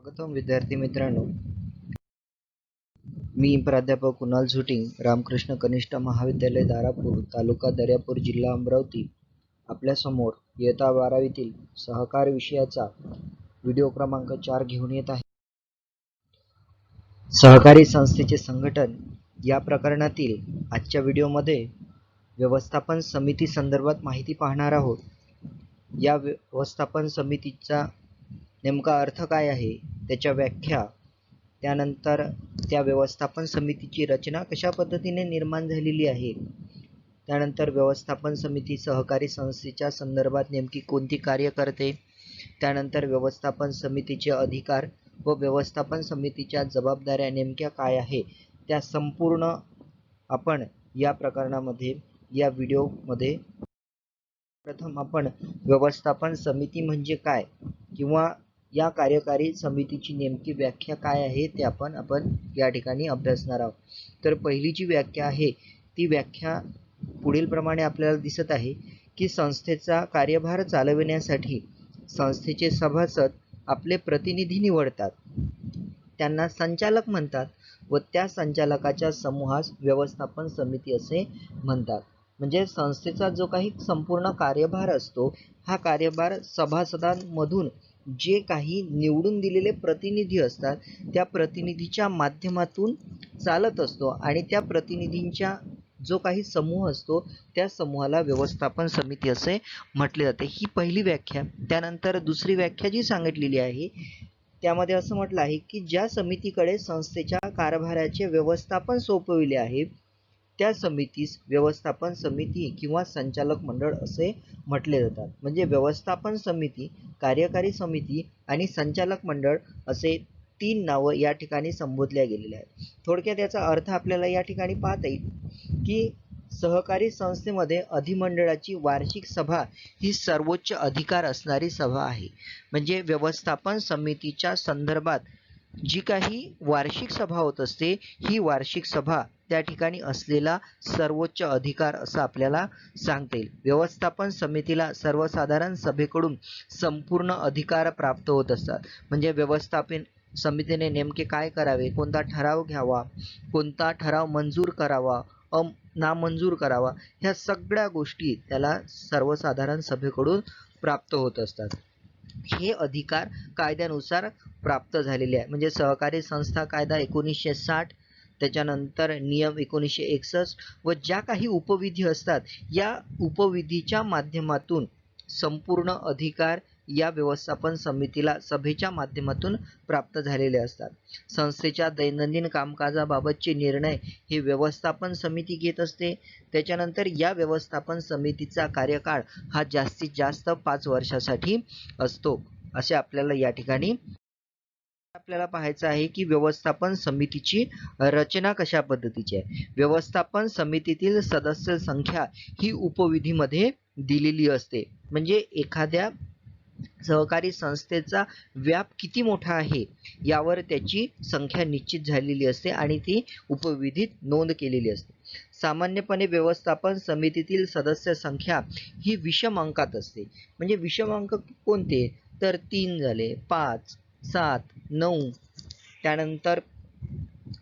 स्वागतम विद्यार्थी मित्रांनो, मी प्राध्यापक कुणाल झुटिंग, रामकृष्ण कनिष्ठ महाविद्यालय दारापूर, तालुका दर्यापूर, जिल्हा अमरावती, आपल्यासमोर इयत्ता 12वीतील सहकार विषयाचा व्हिडिओ क्रमांक 4 घेऊन येत आहे. सहकारी संस्थेचे संघटन या प्रकरणातील आजच्या व्हिडिओमध्ये व्यवस्थापन समिती संदर्भात माहिती पाहणार आहोत. या व्यवस्थापन समितीचा नेमका अर्थ काय आहे, त्याच्या व्याख्या, त्यानंतर त्या व्यवस्थापन समितीची रचना कशा पद्धतीने निर्माण झालेली आहे, त्यानंतर व्यवस्थापन समिती सहकारी संस्थेच्या संदर्भात नेमकी कोणती कार्य करते, त्यानंतर व्यवस्थापन समितीचे अधिकार व व्यवस्थापन समितीच्या जबाबदाऱ्या नेमक्या काय आहे, त्या संपूर्ण आपण या प्रकरणामध्ये या व्हिडिओमध्ये प्रथम आपण व्यवस्थापन समिती म्हणजे काय किंवा या कार्यकारी समितीची नेमकी व्याख्या काय आहे ते आपण या ठिकाणी अभ्यासणार आहोत. तर पहिली जी व्याख्या आहे ती व्याख्या पुढील प्रमाणे आपल्याला दिसत आहे की संस्थेचा कार्यभार चालविण्यासाठी संस्थेचे सभासद आपले प्रतिनिधी निवडतात, त्यांना संचालक म्हणतात व त्या संचालकाच्या समूहास व्यवस्थापन समिती असे म्हणतात. म्हणजे संस्थेचा जो काही संपूर्ण कार्यभार असतो, हा कार्यभार सभासदांमधून जे काही निवडून दिलेले प्रतिनिधी असतात त्या प्रतिनिधीच्या माध्यमातून चालत असतो आणि त्या प्रतिनिधींच्या जो काही समूह असतो त्या समूहाला व्यवस्थापन समिती असे म्हटले जाते. ही पहिली व्याख्या. त्यानंतर दुसरी व्याख्या जी सांगितलेली आहे त्यामध्ये असं म्हटलं आहे की ज्या समितीकडे संस्थेच्या कारभाराचे व्यवस्थापन सोपविले आहे त्या समितीस व्यवस्थापन समिती किंवा संचालक मंडळ असे म्हटले जातात. म्हणजे व्यवस्थापन समिती, कार्यकारी समिती आणि संचालक मंडळ असे 3 नावं या ठिकाणी संबोधल्या गेलेल्या आहेत. थोडक्यात याचा अर्थ आपल्याला या ठिकाणी पाहता येईल की सहकारी संस्थेमध्ये अधिमंडळाची वार्षिक सभा ही सर्वोच्च अधिकार असणारी सभा आहे. म्हणजे व्यवस्थापन समितीच्या संदर्भात जी काही वार्षिक सभा होत असते ही वार्षिक सभा त्या ठिकाणी असलेला सर्वोच्च अधिकार असं आपल्याला सांगता येईल. व्यवस्थापन समितीला सर्वसाधारण सभेकडून संपूर्ण अधिकार प्राप्त होत असतात. म्हणजे व्यवस्थापन समितीने नेमके काय करावे, कोणता ठराव घ्यावा, कोणता ठराव मंजूर करावा, नामंजूर करावा, ह्या सगळ्या गोष्टी त्याला सर्वसाधारण सभेकडून प्राप्त होत असतात. हे अधिकार कायद्यानुसार प्राप्त झालेले आहे. म्हणजे सहकारी संस्था कायदा 1960, त्याच्यानंतर नियम 1961 व ज्या काही उपविधी असतात या उपविधीच्या माध्यमातून संपूर्ण अधिकार या व्यवस्थापन समितीला सभेच्या माध्यमातून प्राप्त झालेले असतात. संस्थेच्या दैनंदिन कामकाजाबाबतचे निर्णय हे व्यवस्थापन समिती घेत असते. त्याच्यानंतर या व्यवस्थापन समितीचा कार्यकाळ हा जास्तीत जास्त 5 वर्षासाठी असतो. असे आपल्याला या ठिकाणी आपल्याला पाहायचं आहे की व्यवस्थापन समितीची रचना कशा पद्धतीची आहे. व्यवस्थापन समितीतील सदस्य संख्या ही उपविधीमध्ये दिलेली असते. म्हणजे एखाद्या सहकारी संस्थेचा व्याप किती मोठा आहे यावर त्याची संख्या निश्चित झालेली असते आणि ती उपविधीत नोंद केलेली असते. सामान्यपणे व्यवस्थापन समितीतील सदस्य संख्या ही विषम अंकात असते. म्हणजे विषम अंक कोणते, तर 3 झाले, 5, 7, 9, त्यानंतर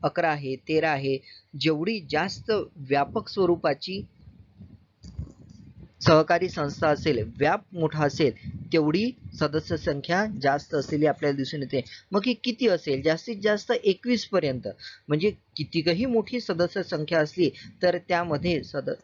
11 आहे, 13 आहे. जेवढी जास्त व्यापक स्वरूपाची सहकारी संस्था असेल, व्याप मोठा असेल, तेवढी सदस्य संख्या जास्त असलेली आपल्याला दिसून येते. मग ही किती असेल, जास्तीत जास्त 21 पर्यंत. म्हणजे कितीही मोठी सदस्य संख्या असली तर त्यामध्ये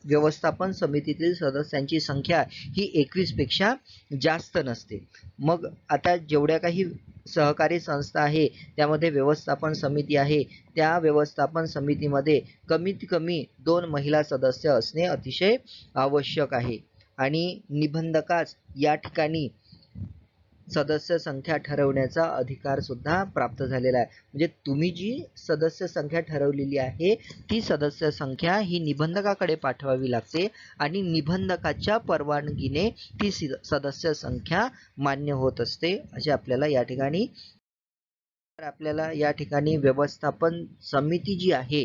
व्यवस्थापन समितीतील सदस्यांची संख्या ही 21 पेक्षा जास्त नसते. मग आता जेवढ्या काही सहकारी संस्था आहे त्यामध्ये व्यवस्थापन समिती आहे, त्या व्यवस्थापन समितीमध्ये कमीत कमी 2 महिला सदस्य असणे अतिशय आवश्यक आहे. आणि निबंधकास या ठिकाणी सदस्य संख्या ठरवण्याचा अधिकार सुद्धा प्राप्त झालेला आहे. म्हणजे तुम्ही जी सदस्य संख्या ठरवलेली आहे ती सदस्य संख्या ही निबंधकाकडे पाठवावी लागते आणि निबंधकाच्या परवानगीने ती सदस्य संख्या मान्य होत असते. असे आपल्याला या ठिकाणी व्यवस्थापन समिती जी आहे,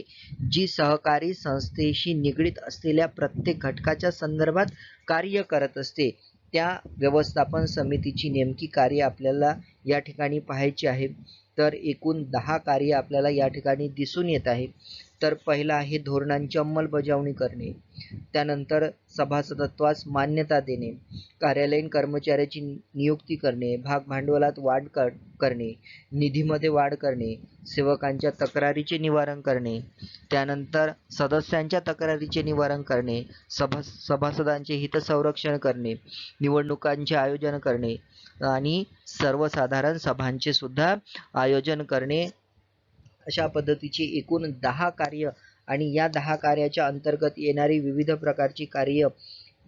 जी सहकारी संस्थेशी निगडीत असलेल्या प्रत्येक घटकाच्या संदर्भात कार्य करत असते, त्या व्यवस्थापन समितीची नेमकी कार्य आपल्याला या ठिकाणी पाहायची आहे. तर एकूण 10 कार्य आपल्याला या ठिकाणी दिसून येत आहे. तर पहिला आहे धोरणांची अंमलबजावणी करणे, त्यानंतर सभासदत्वास मान्यता देणे, कार्यालयीन कर्मचाऱ्याची नियुक्ती करणे, भागभांडवलात वाढ करणे, निधीमध्ये वाढ करणे, सेवकांच्या तक्रारीचे निवारण करणे, त्यानंतर सदस्यांच्या तक्रारीचे निवारण करणे, सभासदांचे हितसंरक्षण करणे, निवडणुकांचे आयोजन करणे आणि सर्वसाधारण सभांचे सुद्धा आयोजन करणे, अशा पद्धतीची एकूण 10 कार्य आणि या 10 कार्याच्या अंतर्गत येणारी विविध प्रकारची कार्य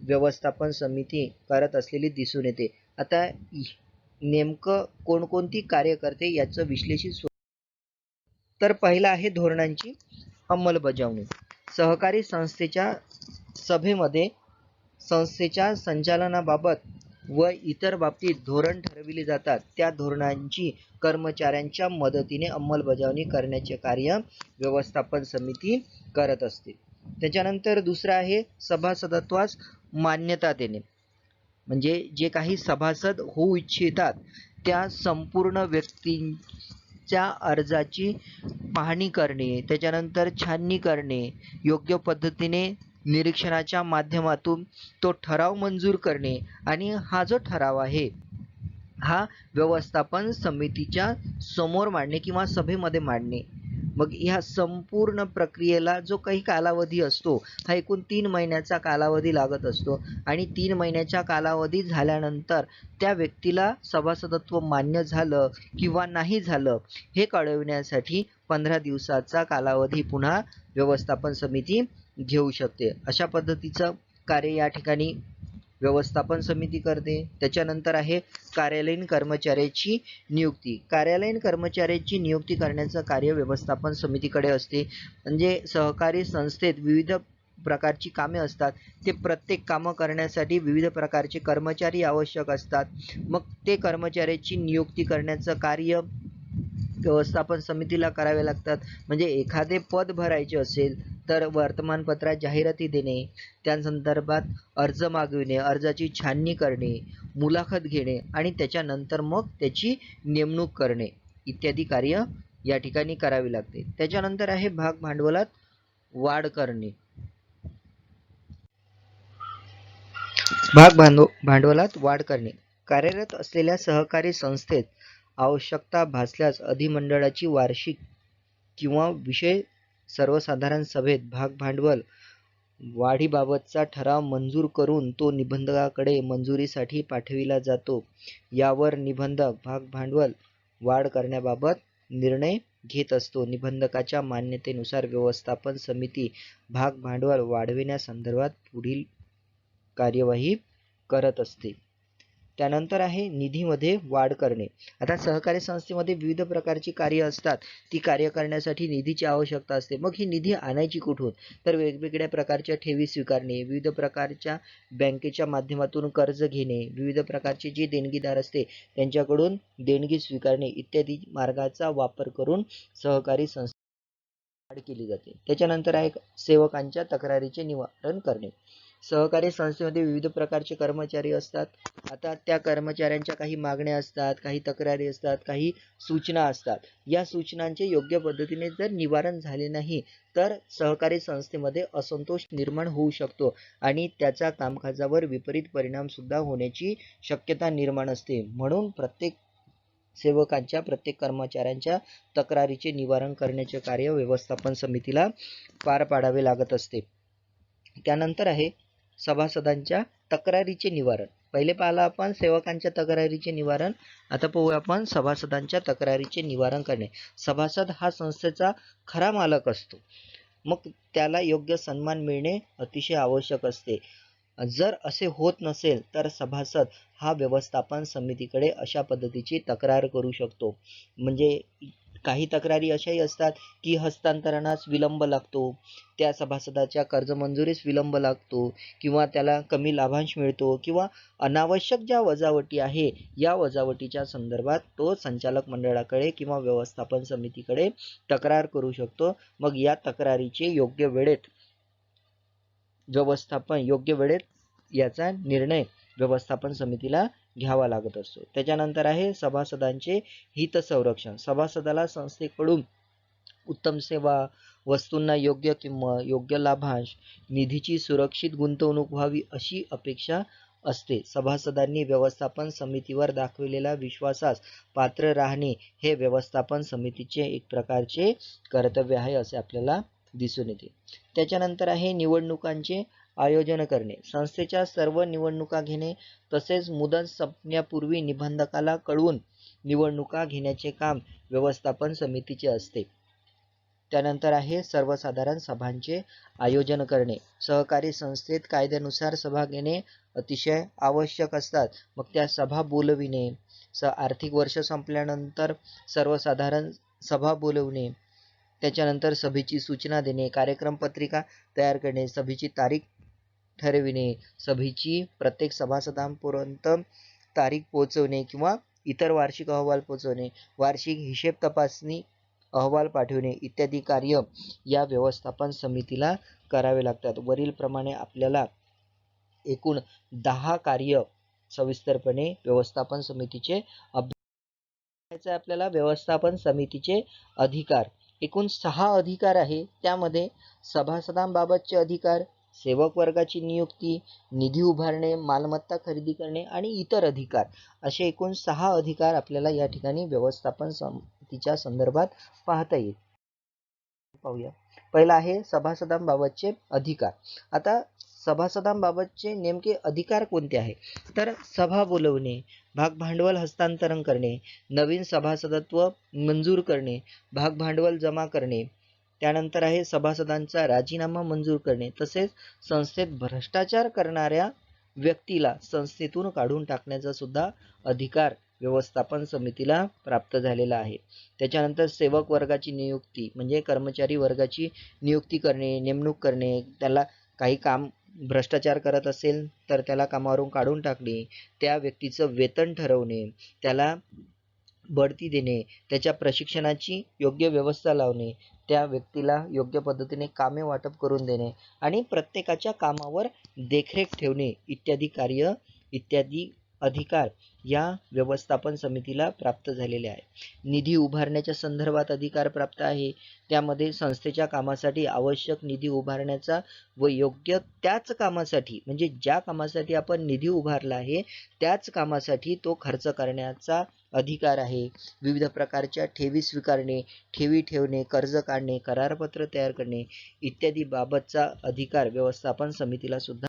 व्यवस्थापन समिती करत असलेली दिसून येते. आता नेमकं कोणकोणती कार्य करते याचं विश्लेषण. तर पहिला आहे धोरणांची अंमलबजावणी. सहकारी संस्थेच्या सभेमध्ये संस्थेच्या संचालनाबाबत व इतर बाबतीत धोरण ठरविली जातात. त्या धोरणांची कर्मचाऱ्यांच्या मदतीने अंमलबजावणी करण्याचे कार्य व्यवस्थापन समिती करत असते. त्याच्यानंतर दुसरा आहे सभासदत्वास मान्यता देणे. म्हणजे जे काही सभासद होऊ इच्छितात त्या संपूर्ण व्यक्तींच्या अर्जाची पाहणी करणे, त्याच्यानंतर छाननी करणे, योग्य पद्धतीने निरीक्षणाच्या माध्यमातून तो ठराव मंजूर करणे आणि हा जो ठराव आहे हा व्यवस्थापन समितीच्या समोर मांडणे किंवा सभेमध्ये मांडणे. मग ह्या संपूर्ण प्रक्रियेला जो काही कालावधी असतो हा एकूण 3 महिन्याचा कालावधी लागत असतो आणि 3 महिन्याच्या कालावधी झाल्यानंतर त्या व्यक्तीला सभासदत्व मान्य झालं किंवा नाही झालं हे कळविण्यासाठी 15 दिवसाचा कालावधी पुन्हा व्यवस्थापन समिती घेऊ शकते. अशा पद्धतीचं कार्य या ठिकाणी व्यवस्थापन समिती करते. त्याच्यानंतर आहे कार्यालयीन कर्मचाऱ्याची नियुक्ती. कार्यालयीन कर्मचाऱ्याची नियुक्ती करण्याचं कार्य व्यवस्थापन समितीकडे असते. म्हणजे सहकारी संस्थेत विविध प्रकारची कामे असतात. ते प्रत्येक कामं करण्यासाठी विविध प्रकारचे कर्मचारी आवश्यक असतात. मग ते कर्मचाऱ्याची नियुक्ती करण्याचं कार्य व्यवस्थापन समितीला करावे लागतात. म्हणजे एखादे पद भरायचे असेल तर वर्तमानपत्रात जाहिराती देणे, त्या संदर्भात अर्ज मागविणे, अर्जाची छाननी करणे, मुलाखत घेणे आणि त्याच्यानंतर मग त्याची नेमणूक करणे इत्यादी कार्य या ठिकाणी करावी लागते. त्याच्यानंतर आहे भाग भांडवलात वाढ करणे. भांडवलात वाढ करणे. कार्यरत असलेल्या सहकारी संस्थेत आवश्यकता भासल्यास अधिमंडळाची वार्षिक किंवा विषय सर्वसाधारण सभेत भागभांडवल वाढीबाबतचा ठराव मंजूर करून तो निबंधकाकडे मंजुरीसाठी पाठविला जातो. यावर निबंधक भागभांडवल वाढ करण्याबाबत निर्णय घेत असतो. निबंधकाच्या मान्यतेनुसार व्यवस्थापन समिती भागभांडवल वाढविण्यासंदर्भात पुढील कार्यवाही करत असते. त्यानंतर आहे निधीमध्ये वाढ करणे. आता सहकारी संस्थेमध्ये विविध प्रकारची कार्य असतात. ती कार्य करण्यासाठी निधीची आवश्यकता असते. मग ही निधी आणायची कुठून? तर वेगवेगळ्या प्रकारच्या ठेवी स्वीकारणे, विविध प्रकारच्या बँकेच्या माध्यमातून कर्ज घेणे, विविध प्रकारचे जे देणगीदार असते त्यांच्याकडून देणगी स्वीकारणे इत्यादी मार्गाचा वापर करून सहकारी संस्था वाढ केली जाते. त्याच्यानंतर आहे सेवकांच्या तक्रारीचे निवारण करणे. सहकारी संस्थेमध्ये विविध प्रकारचे कर्मचारी असतात. आता त्या कर्मचाऱ्यांच्या काही मागण्या असतात, काही तक्रारी असतात, काही सूचना असतात. या सूचनांचे योग्य पद्धतीने जर निवारण झाले नाही तर सहकारी संस्थेमध्ये असंतोष निर्माण होऊ शकतो आणि त्याचा कामकाजावर विपरीत परिणाम सुद्धा होण्याची शक्यता निर्माण असते. म्हणून प्रत्येक सेवकांच्या, प्रत्येक कर्मचाऱ्यांच्या तक्रारीचे निवारण करण्याचे कार्य व्यवस्थापन समितीला पार पाडावे लागत असते. त्यानंतर आहे सभासदांच्या तक्रारीचे निवारण. पहिले पाहिलं आपण सेवकांच्या तक्रारीचे निवारण, आता पाहूया आपण सभासदांच्या तक्रारीचे निवारण करणे. सभासद हा संस्थेचा खरा मालक असतो. मग त्याला योग्य सन्मान मिळणे अतिशय आवश्यक असते. जर असे होत नसेल तर सभासद हा व्यवस्थापन समितीकडे अशा पद्धतीची तक्रार करू शकतो. म्हणजे काही तक्रारी अशाही असतात की हस्तांतरणास विलंब लागतो, त्या सभासदाच्या कर्ज मंजुरीस विलंब लागतो किंवा त्याला कमी लाभांश मिळतो किंवा अनावश्यक ज्या वजावटी आहे या वजावटीच्या संदर्भात तो संचालक मंडळाकडे किंवा व्यवस्थापन समितीकडे तक्रार करू शकतो. मग या तक्रारीचे योग्य वेळेत व्यवस्थापन योग्य वेळेत याचा निर्णय व्यवस्थापन समितीला घ्यावा लागत असतो. त्याच्यानंतर आहे सभासदांचे हित संरक्षण. सभासदाला संस्थेकडून उत्तम सेवा, वस्तूंना योग्य किंमत, योग्य लाभांश, निधीची सुरक्षित गुंतवणूक व्हावी अशी अपेक्षा असते. सभासदांनी व्यवस्थापन समितीवर दाखविलेल्या विश्वासास पात्र राहणे हे व्यवस्थापन समितीचे एक प्रकारचे कर्तव्य आहे असे आपल्याला दिसून येते. त्याच्यानंतर आहे निवडणुकांचे आयोजन करणे. संस्थेच्या सर्व निवडणुका घेणे तसेच मुदत संपण्यापूर्वी निबंधकाला कळवून निवडणुका घेण्याचे काम व्यवस्थापन समितीचे असते. त्यानंतर आहे सर्वसाधारण सभांचे आयोजन करणे. सहकारी संस्थेत कायद्यानुसार सभा घेणे अतिशय आवश्यक असतात. मग त्या सभा बोलविणे, आर्थिक वर्ष संपल्यानंतर सर्वसाधारण सभा बोलवणे, त्याच्यानंतर सभेची सूचना देणे, कार्यक्रम पत्रिका तयार करणे, सभेची तारीख ठरविणे, सभेची प्रत्येक सभासदांपर्यंत तारीख पोहोचवणे किंवा इतर वार्षिक अहवाल पोहोचवणे, वार्षिक हिशेब तपासणी अहवाल पाठविणे इत्यादी कार्य या व्यवस्थापन समितीला करावे लागतात. वरील प्रमाणे आपल्याला एकूण 10 कार्य सविस्तरपणे व्यवस्थापन समितीचे अभ्यास. आपल्याला व्यवस्थापन समितीचे अधिकार एकूण 6 अधिकार आहे. त्यामध्ये सभासदांबाबतचे अधिकार, सेवक वर्गाची नियुक्ती, निधी उभारणे, मालमत्ता खरेदी करणे आणि इतर अधिकार असे एकूण 6 अधिकार आपल्याला या ठिकाणी व्यवस्थापन समितीच्या संदर्भात पाहता येईल. पाहूया. पहिला आहे सभासदांबाबतचे अधिकार. आता सभासदांबाबतचे नेमके अधिकार कोणते आहे? तर सभा बोलवणे, भागभांडवल हस्तांतरण करणे, नवीन सभासदत्व मंजूर करणे, भागभांडवल जमा करणे, त्यानंतर आहे सभासदांचा राजीनामा मंजूर करणे, तसेच संस्थेत भ्रष्टाचार करणाऱ्या व्यक्तीला संस्थेतून काढून टाकण्याचा सुद्धा अधिकार व्यवस्थापन समितीला प्राप्त झालेला आहे. त्याच्यानंतर सेवक वर्गाची नियुक्ती म्हणजे कर्मचारी वर्गाची नियुक्ती करणे, नेमणूक करणे, त्याला काही काम भ्रष्टाचार करत असेल तर त्याला कामावरून काढून टाकणे, त्या व्यक्तीचं वेतन ठरवणे, त्याला बढती देणे, त्याच्या प्रशिक्षणाची योग्य व्यवस्था लावणे, त्या व्यक्तीला योग्य पद्धतीने कामे वाटप करून देणे आणि प्रत्येकाच्या कामावर देखरेख ठेवणे इत्यादी अधिकार या व्यवस्थापन समितीला प्राप्त झालेले आहे. निधी उभारण्याच्या संदर्भात अधिकार प्राप्त आहे. त्यामध्ये संस्थेच्या कामासाठी आवश्यक निधी उभारण्याचा व योग्य त्याच कामासाठी म्हणजे ज्या कामासाठी आपण निधी उभारला आहे त्याच कामासाठी तो खर्च करण्याचा अधिकार आहे. विविध प्रकारच्या ठेवी स्वीकारणे, ठेवी ठेवणे, कर्ज काढणे, करारपत्र तयार करणे इत्यादी बाबतचा अधिकार व्यवस्थापन समितीला सुद्धा.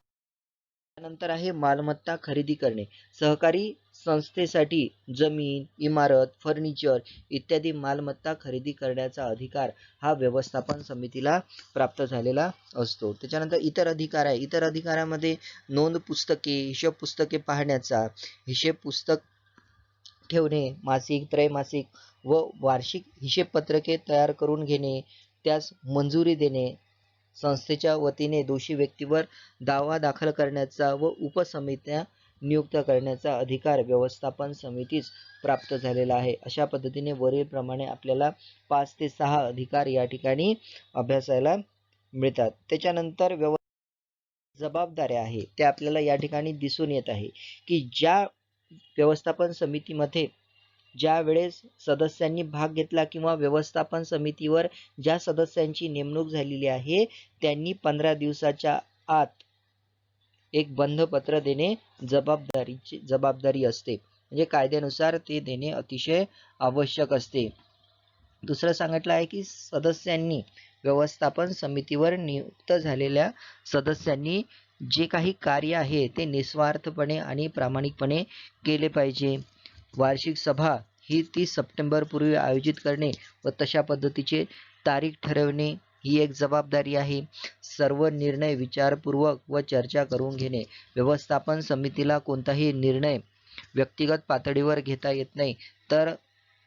त्यानंतर आहे मालमत्ता खरेदी करणे. सहकारी संस्थेसाठी जमीन, इमारत, फर्निचर इत्यादी मालमत्ता खरेदी करण्याचा अधिकार हा व्यवस्थापन समितीला प्राप्त झालेला असतो. त्याच्यानंतर इतर अधिकार आहे. इतर अधिकारामध्ये नोंद पुस्तके, हिशोब पुस्तके पाहण्याचा, हिशेब पुस्तक ठेवणे, मासिक, त्रैमासिक व वार्षिक हिशेब पत्रके तयार करून घेणे, त्यास मंजुरी देणे, संस्थेच्या वतीने दोषी व्यक्तीवर दावा दाखल करण्याचा व उपसमित्या नियुक्त करण्याचा अधिकार व्यवस्थापन समितीस प्राप्त झालेला आहे. अशा पद्धतीने वरील प्रमाणे आपल्याला 5 ते 6 अधिकार या ठिकाणी अभ्यासायला मिळतात. त्याच्यानंतर जबाबदाऱ्या आहे ते आपल्याला या ठिकाणी दिसून येत आहे की ज्या व्यवस्थापन समितीमध्ये ज्या वेळेस सदस्यांनी भाग घेतला किंवा व्यवस्थापन समितीवर ज्या सदस्यांची नेमणूक झालेली आहे त्यांनी 15 दिवसाच्या आत एक बंधपत्र देणे जबाबदारी असते. म्हणजे कायद्यानुसार ते देणे अतिशय आवश्यक असते. दुसरं सांगितलं आहे की सदस्यांनी व्यवस्थापन समितीवर नियुक्त झालेल्या सदस्यांनी जे काही कार्य आहे ते निस्वार्थपणे आणि प्रामाणिकपणे केले पाहिजे. वार्षिक सभा ही 30 सप्टेंबर पूर्वी आयोजित करणे व तशा पद्धतीचे तारीख ठरवणे ही एक जबाबदारी आहे. सर्व निर्णय विचारपूर्वक व चर्चा करून घेणे. व्यवस्थापन समितीला कोणताही निर्णय व्यक्तिगत पातळीवर घेता येत नाही, तर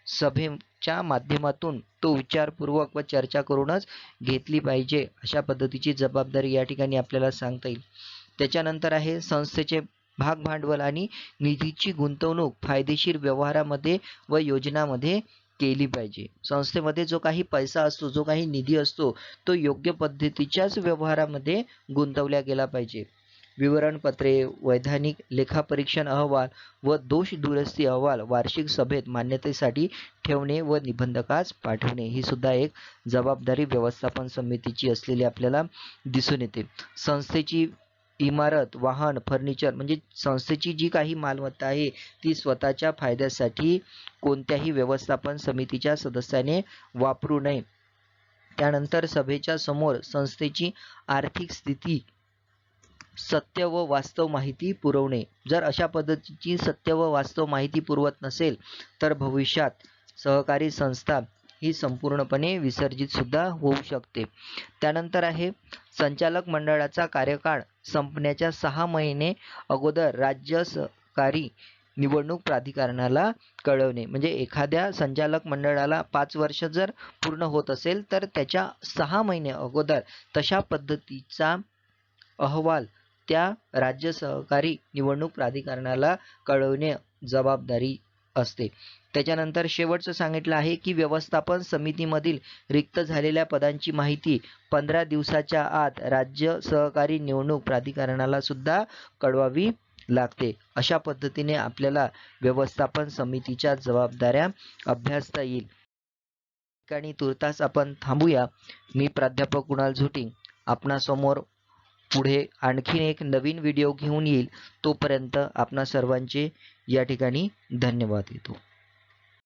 सभेच्या माध्यमातून तो विचारपूर्वक व चर्चा करूनच घेतली पाहिजे. अशा पद्धतीची जबाबदारी या ठिकाणी आपल्याला सांगता येईल. त्याच्यानंतर आहे संस्थेचे भाग भांडवल आणि निधीची गुंतवणूक फायदेशीर व्यवहारामध्ये व योजनामध्ये केली पाहिजे. संस्थेमध्ये जो काही पैसा असतो, जो काही निधी असतो तो योग्य पद्धतीच्याच व्यवहारामध्ये गुंतवला गेला पाहिजे. विवरणपत्रे, वैधानिक लेखापरीक्षण अहवाल व दोष दुरुस्ती अहवाल वार्षिक सभेत मान्यतेसाठी ठेवणे व निबंधकास पाठवणे ही सुद्धा एक जबाबदारी व्यवस्थापन समितीची असलेली आपल्याला दिसून येते. संस्थेची इमारत, वाहन, फर्निचर म्हणजे संस्थेची जी काही मालमत्ता आहे ती स्वतःच्या फायद्यासाठी कोणत्याही व्यवस्थापन समितीच्या सदस्याने वापरू नये. त्यानंतर सभेच्या समोर संस्थेची आर्थिक स्थिती, सत्य व वास्तव माहिती पुरवणे. जर अशा पद्धतीची सत्य व वास्तव माहिती पुरवत नसेल तर भविष्यात सहकारी संस्था ही संपूर्णपणे विसर्जित सुद्धा होऊ शकते. त्यानंतर आहे संचालक मंडळाचा कार्यकाळ संपण्याच्या 6 महिने अगोदर राज्य सहकारी निवडणूक प्राधिकरणाला कळवणे. म्हणजे एखाद्या संचालक मंडळाला 5 वर्ष जर पूर्ण होत असेल तर त्याच्या 6 महिने अगोदर तशा पद्धतीचा अहवाल त्या राज्य सहकारी निवडणूक प्राधिकरणाला कळवणे जबाबदारी असते. त्याच्यानंतर शेवटचं सांगितलं आहे की व्यवस्थापन समितीमधील रिक्त झालेल्या पदांची माहिती 15 दिवसाच्या आत राज्य सहकारी निवडणूक प्राधिकरणाला सुद्धा कळवावी लागते. अशा पद्धतीने आपल्याला व्यवस्थापन समितीच्या जबाबदाऱ्या अभ्यासता येईल. ठिकाणी तुर्तास आपण थांबूया. मी प्राध्यापक कुणाल झोटिंग आपणासमोर पुढे आणखीन एक नवीन व्हिडिओ घेऊन येईल. तोपर्यंत आपणा सर्वांचे या ठिकाणी धन्यवाद देतो.